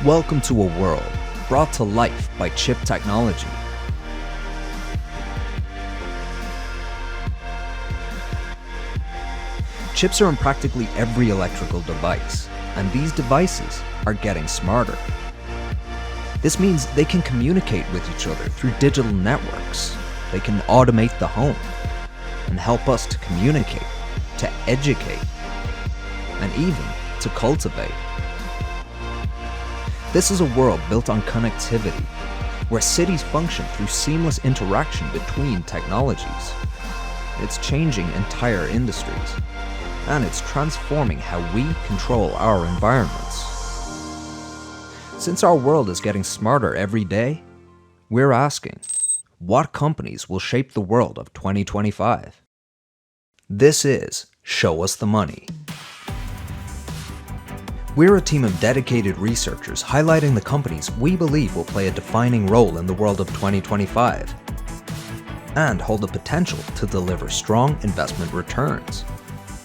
Welcome to a world brought to life by chip technology. Chips are in practically every electrical device, and these devices are getting smarter. This means they can communicate with each other through digital networks. They can automate the home and help us to communicate, to educate, and even to cultivate. This is a world built on connectivity, where cities function through seamless interaction between technologies. It's changing entire industries, and it's transforming how we control our environments. Since our world is getting smarter every day, we're asking, what companies will shape the world of 2025? This is Show Us the Money. We're a team of dedicated researchers highlighting the companies we believe will play a defining role in the world of 2025 and hold the potential to deliver strong investment returns.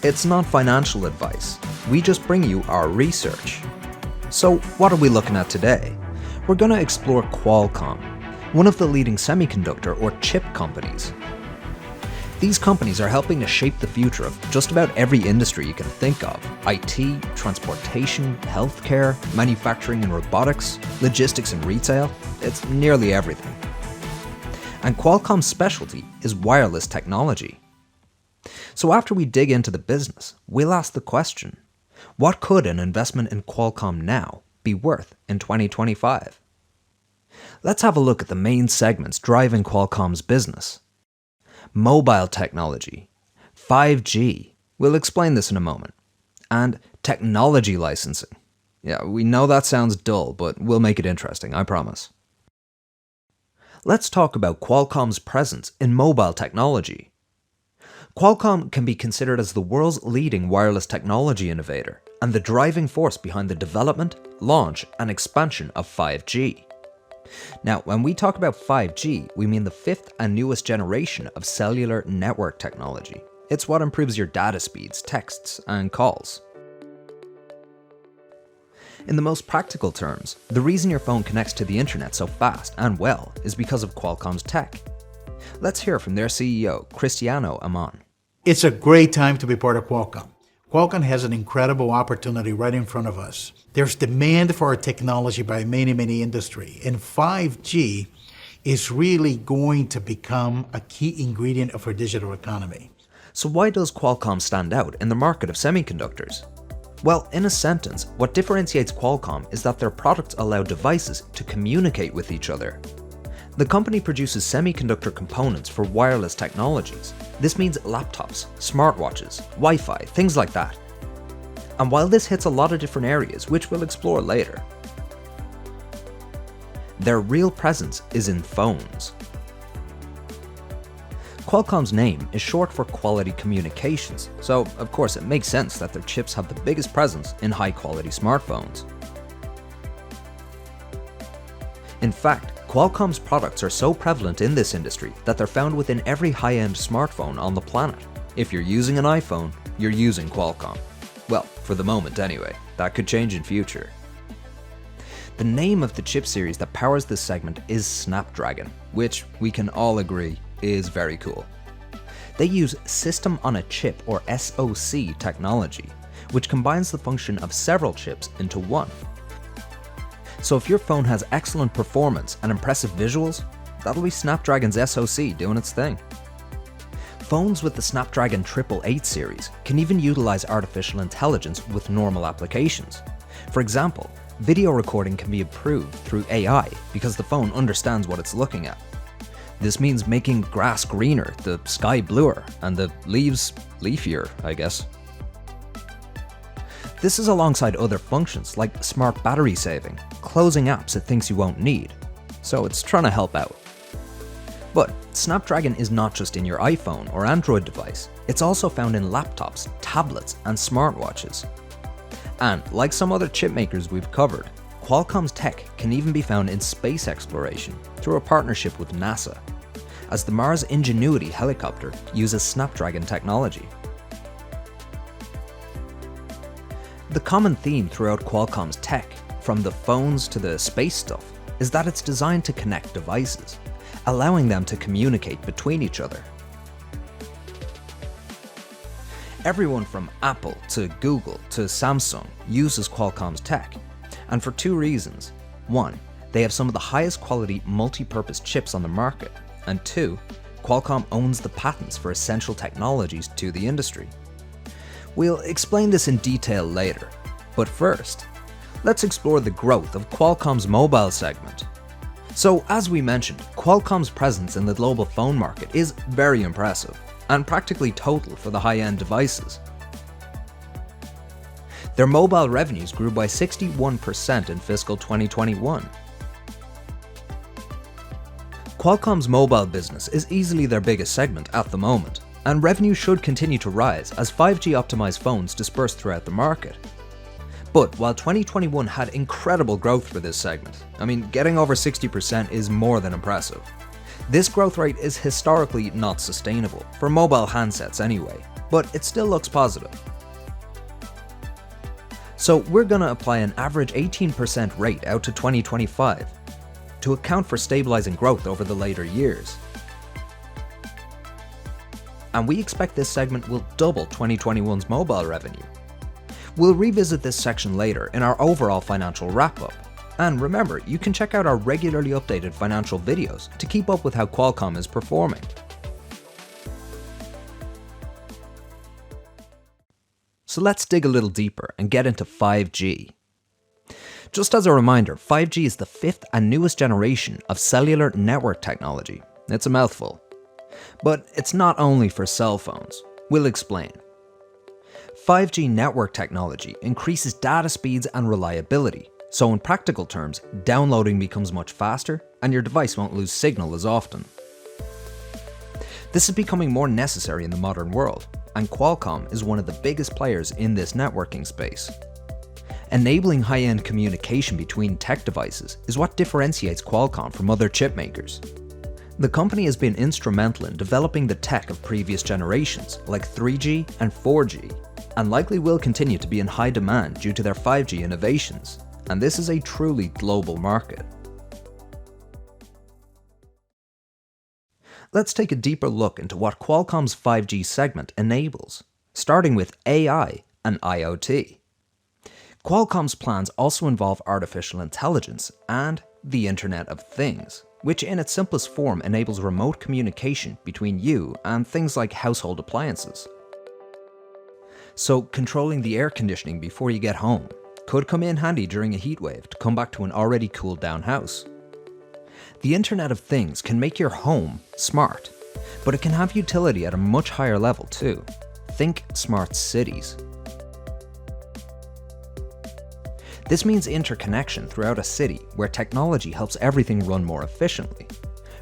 It's not financial advice, we just bring you our research. So what are we looking at today? We're going to explore Qualcomm, one of the leading semiconductor or chip companies. These companies are helping to shape the future of just about every industry you can think of: IT, transportation, healthcare, manufacturing and robotics, logistics and retail. It's nearly everything. And Qualcomm's specialty is wireless technology. So after we dig into the business, we'll ask the question, what could an investment in Qualcomm now be worth in 2025? Let's have a look at the main segments driving Qualcomm's business. Mobile technology, 5G, we'll explain this in a moment, and technology licensing. Yeah, we know that sounds dull, but we'll make it interesting, I promise. Let's talk about Qualcomm's presence in mobile technology. Qualcomm can be considered as the world's leading wireless technology innovator and the driving force behind the development, launch, and expansion of 5G. Now, when we talk about 5G, we mean the fifth and newest generation of cellular network technology. It's what improves your data speeds, texts, and calls. In the most practical terms, the reason your phone connects to the internet so fast and well is because of Qualcomm's tech. Let's hear from their CEO, 𝗥𝗘𝗩𝗢𝗟𝗧𝗜𝗢𝗡. It's a great time to be part of Qualcomm. Qualcomm has an incredible opportunity right in front of us. There's demand for our technology by many industries, and 5G is really going to become a key ingredient of our digital economy. So why does Qualcomm stand out in the market of semiconductors? Well, in a sentence, what differentiates Qualcomm is that their products allow devices to communicate with each other. The company produces semiconductor components for wireless technologies. This means laptops, smartwatches, Wi-Fi, things like that. And while this hits a lot of different areas, which we'll explore later, their real presence is in phones. Qualcomm's name is short for Quality Communications, so of course it makes sense that their chips have the biggest presence in high-quality smartphones. In fact, Qualcomm's products are so prevalent in this industry that they're found within every high-end smartphone on the planet. If you're using an iPhone, you're using Qualcomm. Well, for the moment anyway. That could change in future. The name of the chip series that powers this segment is Snapdragon, which we can all agree is very cool. They use System on a Chip or SoC technology, which combines the function of several chips into one. So if your phone has excellent performance and impressive visuals, that'll be Snapdragon's SoC doing its thing. Phones with the Snapdragon 888 series can even utilize artificial intelligence with normal applications. For example, video recording can be improved through AI because the phone understands what it's looking at. This means making grass greener, the sky bluer, and the leaves leafier, I guess. This is alongside other functions like smart battery saving, closing apps it thinks you won't need, so it's trying to help out. But Snapdragon is not just in your iPhone or Android device, it's also found in laptops, tablets, and smartwatches. And like some other chip makers we've covered, Qualcomm's tech can even be found in space exploration through a partnership with NASA, as the Mars Ingenuity helicopter uses Snapdragon technology. The common theme throughout Qualcomm's tech from the phones to the space stuff, is that it's designed to connect devices, allowing them to communicate between each other. Everyone from Apple to Google to Samsung uses Qualcomm's tech, and for two reasons. One, they have some of the highest quality multi-purpose chips on the market, and two, Qualcomm owns the patents for essential technologies to the industry. We'll explain this in detail later, but first, let's explore the growth of Qualcomm's mobile segment. So as we mentioned, Qualcomm's presence in the global phone market is very impressive, and practically total for the high-end devices. Their mobile revenues grew by 61% in fiscal 2021. Qualcomm's mobile business is easily their biggest segment at the moment, and revenue should continue to rise as 5G optimized phones disperse throughout the market. But while 2021 had incredible growth for this segment, getting over 60% is more than impressive. This growth rate is historically not sustainable, for mobile handsets anyway, but it still looks positive. So we're gonna apply an average 18% rate out to 2025 to account for stabilizing growth over the later years. And we expect this segment will double 2021's mobile revenue. We'll revisit this section later in our overall financial wrap-up. And remember, you can check out our regularly updated financial videos to keep up with how Qualcomm is performing. So let's dig a little deeper and get into 5G. Just as a reminder, 5G is the fifth and newest generation of cellular network technology. It's a mouthful. But it's not only for cell phones. We'll explain. 5G network technology increases data speeds and reliability. So in practical terms, downloading becomes much faster and your device won't lose signal as often. This is becoming more necessary in the modern world, and Qualcomm is one of the biggest players in this networking space. Enabling high-end communication between tech devices is what differentiates Qualcomm from other chip makers. The company has been instrumental in developing the tech of previous generations like 3G and 4G, and likely will continue to be in high demand due to their 5G innovations. And this is a truly global market. Let's take a deeper look into what Qualcomm's 5G segment enables, starting with AI and IoT. Qualcomm's plans also involve artificial intelligence and the Internet of Things, which in its simplest form enables remote communication between you and things like household appliances. So controlling the air conditioning before you get home could come in handy during a heat wave to come back to an already cooled down house. The Internet of Things can make your home smart, but it can have utility at a much higher level too. Think smart cities. This means interconnection throughout a city where technology helps everything run more efficiently.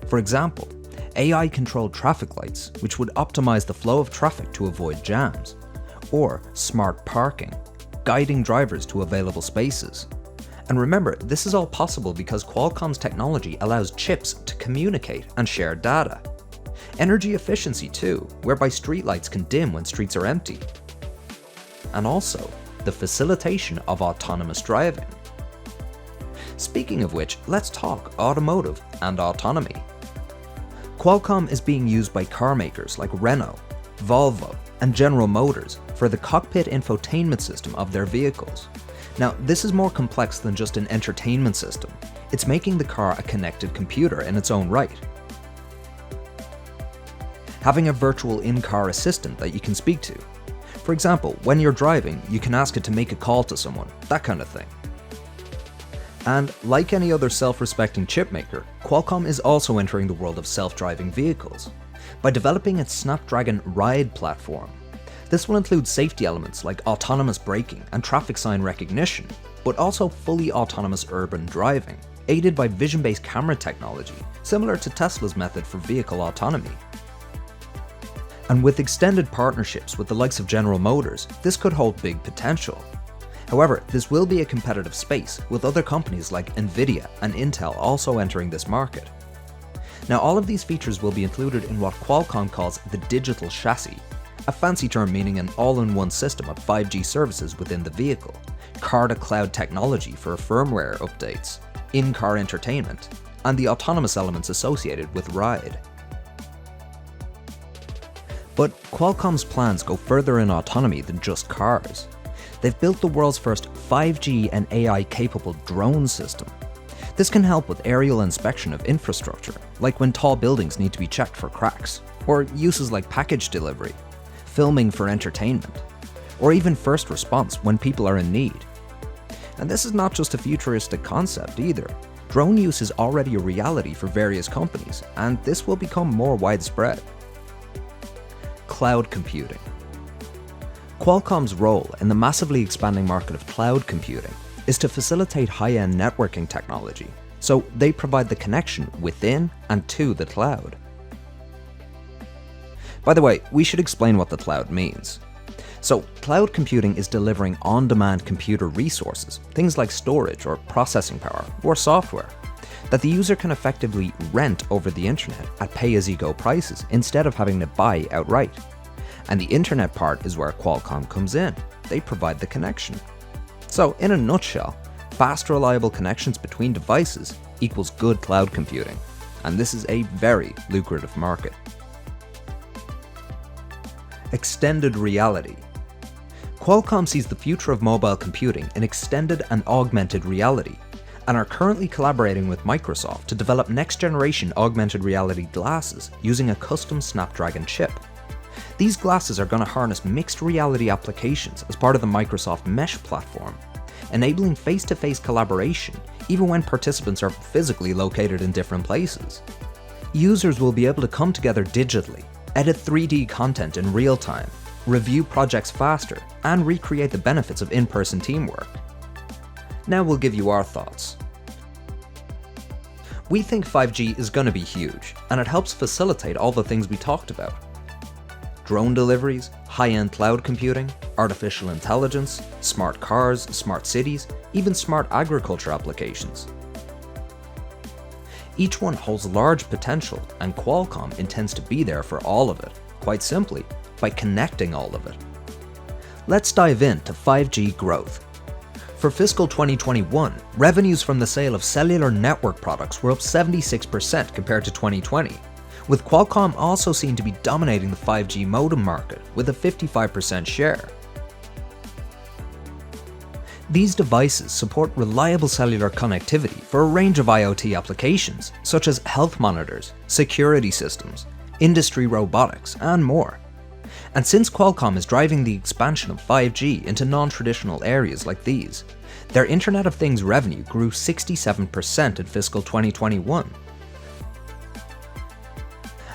For example, AI-controlled traffic lights, which would optimize the flow of traffic to avoid jams, or smart parking, guiding drivers to available spaces. And remember, this is all possible because Qualcomm's technology allows chips to communicate and share data. Energy efficiency too, whereby streetlights can dim when streets are empty. And also, the facilitation of autonomous driving. Speaking of which, let's talk automotive and autonomy. Qualcomm is being used by car makers like Renault, Volvo, and General Motors for the cockpit infotainment system of their vehicles. Now, this is more complex than just an entertainment system. It's making the car a connected computer in its own right. Having a virtual in-car assistant that you can speak to. For example, when you're driving, you can ask it to make a call to someone, that kind of thing. And like any other self-respecting chip maker, Qualcomm is also entering the world of self-driving vehicles by developing its Snapdragon Ride platform. This will include safety elements like autonomous braking and traffic sign recognition, but also fully autonomous urban driving, aided by vision-based camera technology, similar to Tesla's method for vehicle autonomy. And with extended partnerships with the likes of General Motors, this could hold big potential. However, this will be a competitive space, with other companies like Nvidia and Intel also entering this market. Now, all of these features will be included in what Qualcomm calls the digital chassis, a fancy term meaning an all-in-one system of 5G services within the vehicle, car-to-cloud technology for firmware updates, in-car entertainment, and the autonomous elements associated with ride. But Qualcomm's plans go further in autonomy than just cars. They've built the world's first 5G and AI-capable drone system. This can help with aerial inspection of infrastructure, like when tall buildings need to be checked for cracks, or uses like package delivery, filming for entertainment, or even first response when people are in need. And this is not just a futuristic concept either. Drone use is already a reality for various companies, and this will become more widespread. Cloud computing. Qualcomm's role in the massively expanding market of cloud computing is to facilitate high-end networking technology, so they provide the connection within and to the cloud. By the way, we should explain what the cloud means. So, cloud computing is delivering on-demand computer resources, things like storage or processing power or software, that the user can effectively rent over the internet at pay-as-you-go prices instead of having to buy outright. And the internet part is where Qualcomm comes in. They provide the connection. So, in a nutshell, fast, reliable connections between devices equals good cloud computing, and this is a very lucrative market. Extended reality. Qualcomm sees the future of mobile computing in extended and augmented reality, and are currently collaborating with Microsoft to develop next-generation augmented reality glasses using a custom Snapdragon chip. These glasses are going to harness mixed reality applications as part of the Microsoft Mesh platform, enabling face-to-face collaboration even when participants are physically located in different places. Users will be able to come together digitally, edit 3D content in real time, review projects faster, and recreate the benefits of in-person teamwork. Now we'll give you our thoughts. We think 5G is going to be huge, and it helps facilitate all the things we talked about. Drone deliveries, high-end cloud computing, artificial intelligence, smart cars, smart cities, even smart agriculture applications. Each one holds large potential, and Qualcomm intends to be there for all of it, quite simply, by connecting all of it. Let's dive into 5G growth. For fiscal 2021, revenues from the sale of cellular network products were up 76% compared to 2020, with Qualcomm also seen to be dominating the 5G modem market with a 55% share. These devices support reliable cellular connectivity for a range of IoT applications, such as health monitors, security systems, industry robotics, and more. And since Qualcomm is driving the expansion of 5G into non-traditional areas like these, their Internet of Things revenue grew 67% in fiscal 2021.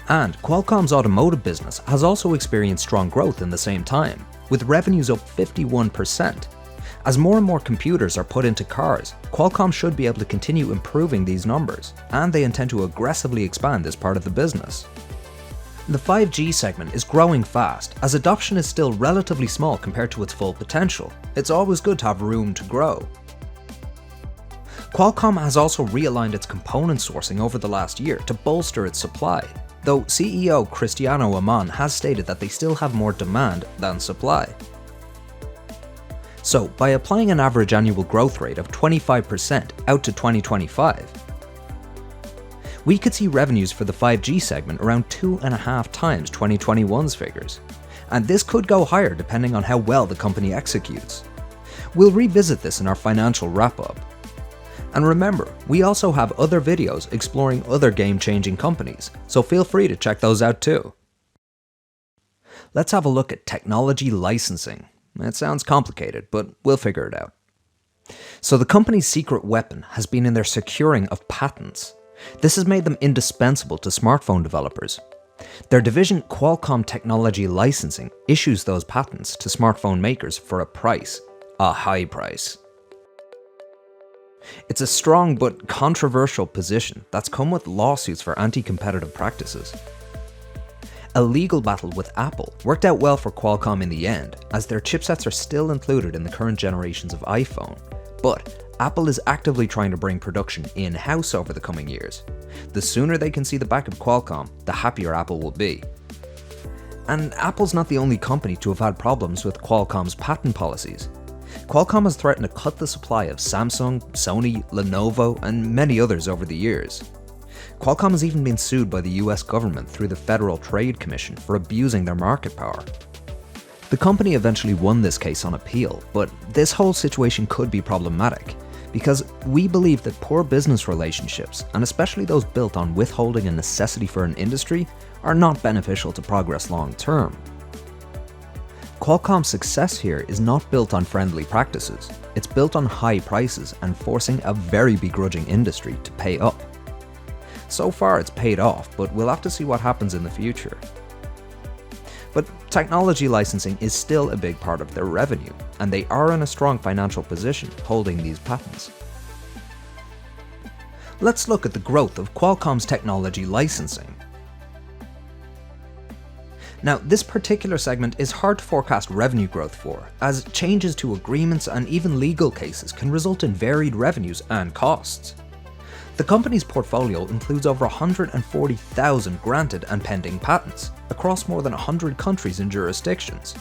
And Qualcomm's automotive business has also experienced strong growth in the same time, with revenues up 51%. As more and more computers are put into cars, Qualcomm should be able to continue improving these numbers, and they intend to aggressively expand this part of the business. The 5G segment is growing fast, as adoption is still relatively small compared to its full potential. It's always good to have room to grow. Qualcomm has also realigned its component sourcing over the last year to bolster its supply, though CEO Cristiano Amon has stated that they still have more demand than supply. So, by applying an average annual growth rate of 25% out to 2025, we could see revenues for the 5G segment around 2.5 times 2021's figures, and this could go higher depending on how well the company executes. We'll revisit this in our financial wrap-up. And remember, we also have other videos exploring other game-changing companies, so feel free to check those out too. Let's have a look at technology licensing. It sounds complicated, but we'll figure it out. So the company's secret weapon has been in their securing of patents. This has made them indispensable to smartphone developers. Their division Qualcomm Technology Licensing issues those patents to smartphone makers for a high price. It's a strong but controversial position that's come with lawsuits for anti-competitive practices. A legal battle with Apple worked out well for Qualcomm in the end, as their chipsets are still included in the current generations of iPhone, but Apple is actively trying to bring production in-house over the coming years. The sooner they can see the back of Qualcomm, the happier Apple will be. And Apple's not the only company to have had problems with Qualcomm's patent policies. Qualcomm has threatened to cut the supply of Samsung, Sony, Lenovo, and many others over the years. Qualcomm has even been sued by the US government through the Federal Trade Commission for abusing their market power. The company eventually won this case on appeal, but this whole situation could be problematic because we believe that poor business relationships, and especially those built on withholding a necessity for an industry, are not beneficial to progress long term. Qualcomm's success here is not built on friendly practices, it's built on high prices and forcing a very begrudging industry to pay up. So far it's paid off, but we'll have to see what happens in the future. But technology licensing is still a big part of their revenue, and they are in a strong financial position holding these patents. Let's look at the growth of Qualcomm's technology licensing. Now, this particular segment is hard to forecast revenue growth for, as changes to agreements and even legal cases can result in varied revenues and costs. The company's portfolio includes over 140,000 granted and pending patents across more than 100 countries and jurisdictions.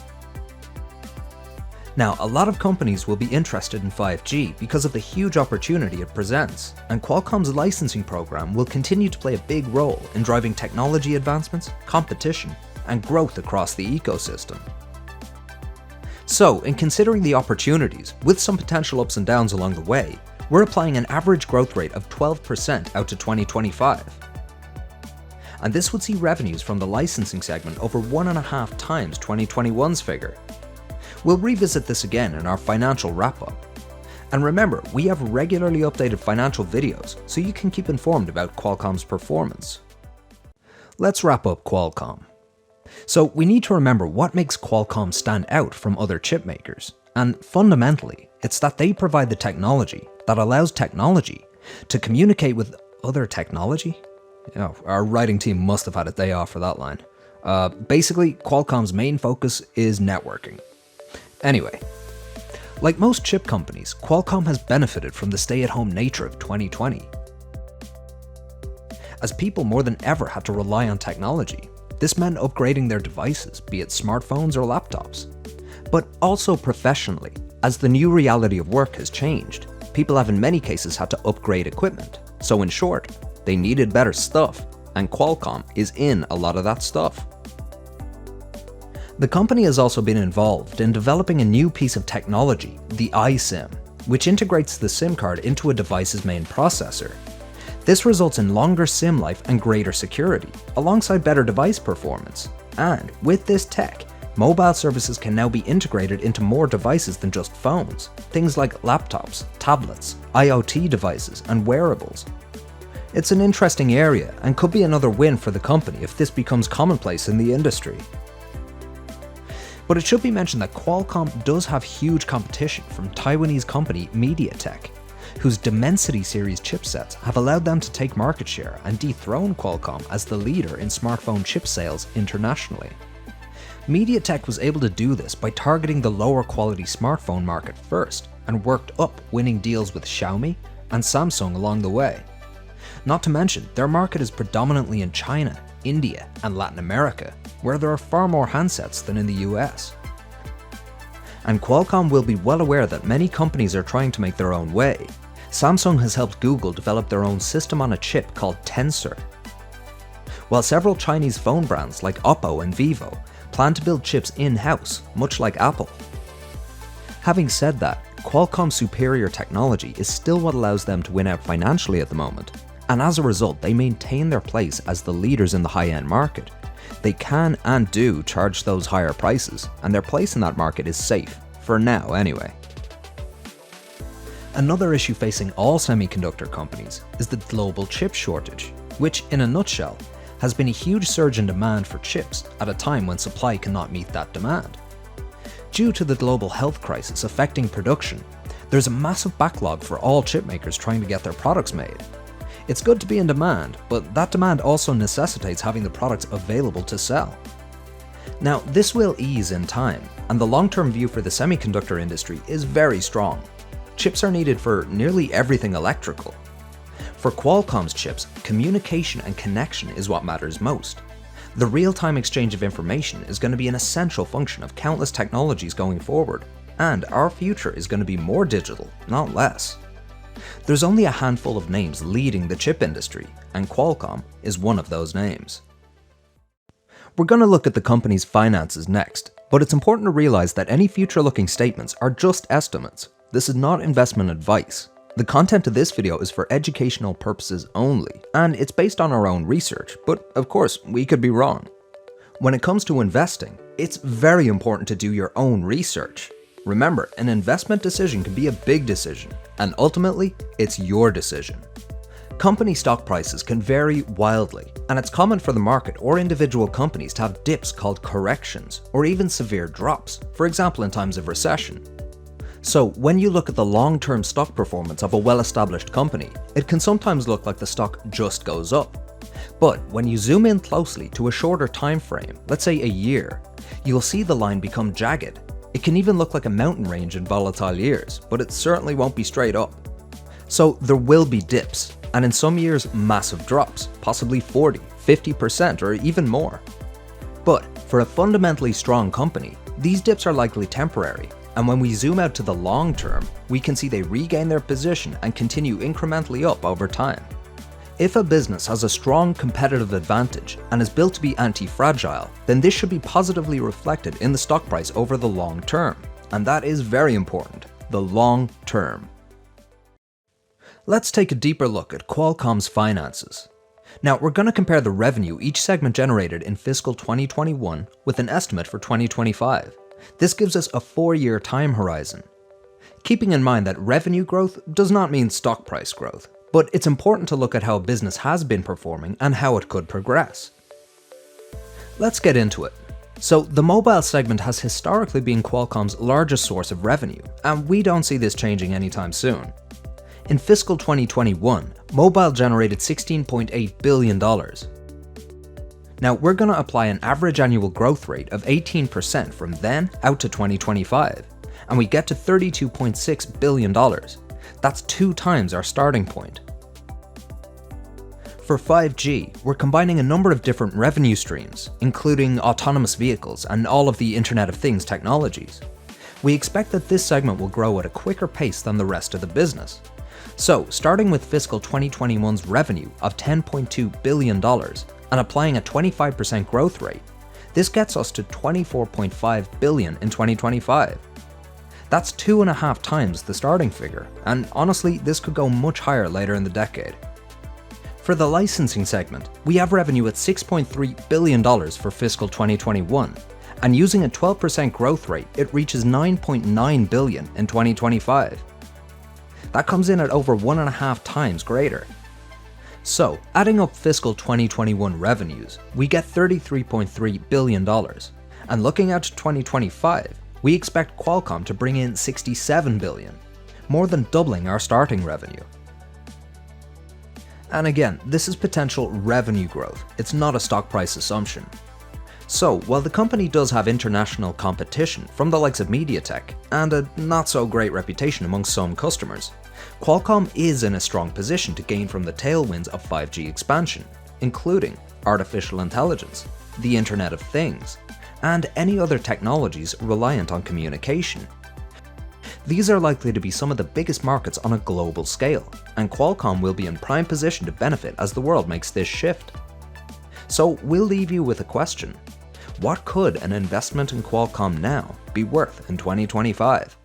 Now, a lot of companies will be interested in 5G because of the huge opportunity it presents, and Qualcomm's licensing program will continue to play a big role in driving technology advancements, competition, and growth across the ecosystem. So, in considering the opportunities, with some potential ups and downs along the way, we're applying an average growth rate of 12% out to 2025. And this would see revenues from the licensing segment over 1.5 times 2021's figure. We'll revisit this again in our financial wrap-up. And remember, we have regularly updated financial videos, so you can keep informed about Qualcomm's performance. Let's wrap up Qualcomm. So we need to remember what makes Qualcomm stand out from other chip makers. And fundamentally, it's that they provide the technology that allows technology to communicate with other technology. Our writing team must have had a day off for that line. Basically, Qualcomm's main focus is networking. Anyway, like most chip companies, Qualcomm has benefited from the stay-at-home nature of 2020. As people more than ever had to rely on technology, this meant upgrading their devices, be it smartphones or laptops. But also professionally, as the new reality of work has changed, people have in many cases had to upgrade equipment. So in short, they needed better stuff, and Qualcomm is in a lot of that stuff. The company has also been involved in developing a new piece of technology, the iSIM, which integrates the SIM card into a device's main processor. This results in longer SIM life and greater security, alongside better device performance. And with this tech, mobile services can now be integrated into more devices than just phones, things like laptops, tablets, IoT devices, and wearables. It's an interesting area and could be another win for the company if this becomes commonplace in the industry. But it should be mentioned that Qualcomm does have huge competition from Taiwanese company MediaTek, whose Dimensity series chipsets have allowed them to take market share and dethrone Qualcomm as the leader in smartphone chip sales internationally. MediaTek was able to do this by targeting the lower quality smartphone market first and worked up, winning deals with Xiaomi and Samsung along the way. Not to mention, their market is predominantly in China, India, and Latin America, where there are far more handsets than in the US. And Qualcomm will be well aware that many companies are trying to make their own way. Samsung has helped Google develop their own system on a chip called Tensor, while several Chinese phone brands like Oppo and Vivo plan to build chips in-house, much like Apple. Having said that, Qualcomm's superior technology is still what allows them to win out financially at the moment, and as a result they maintain their place as the leaders in the high-end market. They can and do charge those higher prices, and their place in that market is safe, for now anyway. Another issue facing all semiconductor companies is the global chip shortage, which, in a nutshell, has been a huge surge in demand for chips at a time when supply cannot meet that demand. Due to the global health crisis affecting production, there's a massive backlog for all chip makers trying to get their products made. It's good to be in demand, but that demand also necessitates having the products available to sell. Now, this will ease in time, and the long-term view for the semiconductor industry is very strong. Chips are needed for nearly everything electrical. For Qualcomm's chips, communication and connection is what matters most. The real-time exchange of information is going to be an essential function of countless technologies going forward, and our future is going to be more digital, not less. There's only a handful of names leading the chip industry, and Qualcomm is one of those names. We're going to look at the company's finances next, but it's important to realize that any future-looking statements are just estimates. This is not investment advice. The content of this video is for educational purposes only, and it's based on our own research, but of course, we could be wrong. When it comes to investing, it's very important to do your own research. Remember, an investment decision can be a big decision, and ultimately, it's your decision. Company stock prices can vary wildly, and it's common for the market or individual companies to have dips called corrections, or even severe drops, for example in times of recession. So when you look at the long-term stock performance of a well-established company, it can sometimes look like the stock just goes up. But when you zoom in closely to a shorter time frame, let's say a year, you'll see the line become jagged. It can even look like a mountain range in volatile years, but it certainly won't be straight up. So there will be dips, and in some years massive drops, possibly 40, 50% or even more. But for a fundamentally strong company, these dips are likely temporary, and when we zoom out to the long term, we can see they regain their position and continue incrementally up over time. If a business has a strong competitive advantage and is built to be anti-fragile, then this should be positively reflected in the stock price over the long term, and that is very important, the long term. Let's take a deeper look at Qualcomm's finances. Now, we're going to compare the revenue each segment generated in fiscal 2021 with an estimate for 2025. This gives us a 4-year time horizon. Keeping in mind that revenue growth does not mean stock price growth, but it's important to look at how a business has been performing and how it could progress. Let's get into it. So, the mobile segment has historically been Qualcomm's largest source of revenue, and we don't see this changing anytime soon. In fiscal 2021, mobile generated $16.8 billion. Now, we're going to apply an average annual growth rate of 18% from then out to 2025, and we get to $32.6 billion. That's 2 times our starting point. For 5G, we're combining a number of different revenue streams, including autonomous vehicles and all of the Internet of Things technologies. We expect that this segment will grow at a quicker pace than the rest of the business. So, starting with fiscal 2021's revenue of $10.2 billion and applying a 25% growth rate, this gets us to $24.5 billion in 2025. That's 2.5 times the starting figure, and honestly, this could go much higher later in the decade. For the licensing segment, we have revenue at $6.3 billion for fiscal 2021, and using a 12% growth rate, it reaches $9.9 billion in 2025. That comes in at over 1.5 times greater. So, adding up fiscal 2021 revenues, we get $33.3 billion, and looking out to 2025, we expect Qualcomm to bring in $67 billion, more than doubling our starting revenue. And again, this is potential revenue growth, it's not a stock price assumption. So, while the company does have international competition from the likes of MediaTek and a not so great reputation among some customers, Qualcomm is in a strong position to gain from the tailwinds of 5G expansion, including artificial intelligence, the Internet of Things, and any other technologies reliant on communication. These are likely to be some of the biggest markets on a global scale, and Qualcomm will be in prime position to benefit as the world makes this shift. So we'll leave you with a question. What could an investment in Qualcomm now be worth in 2025?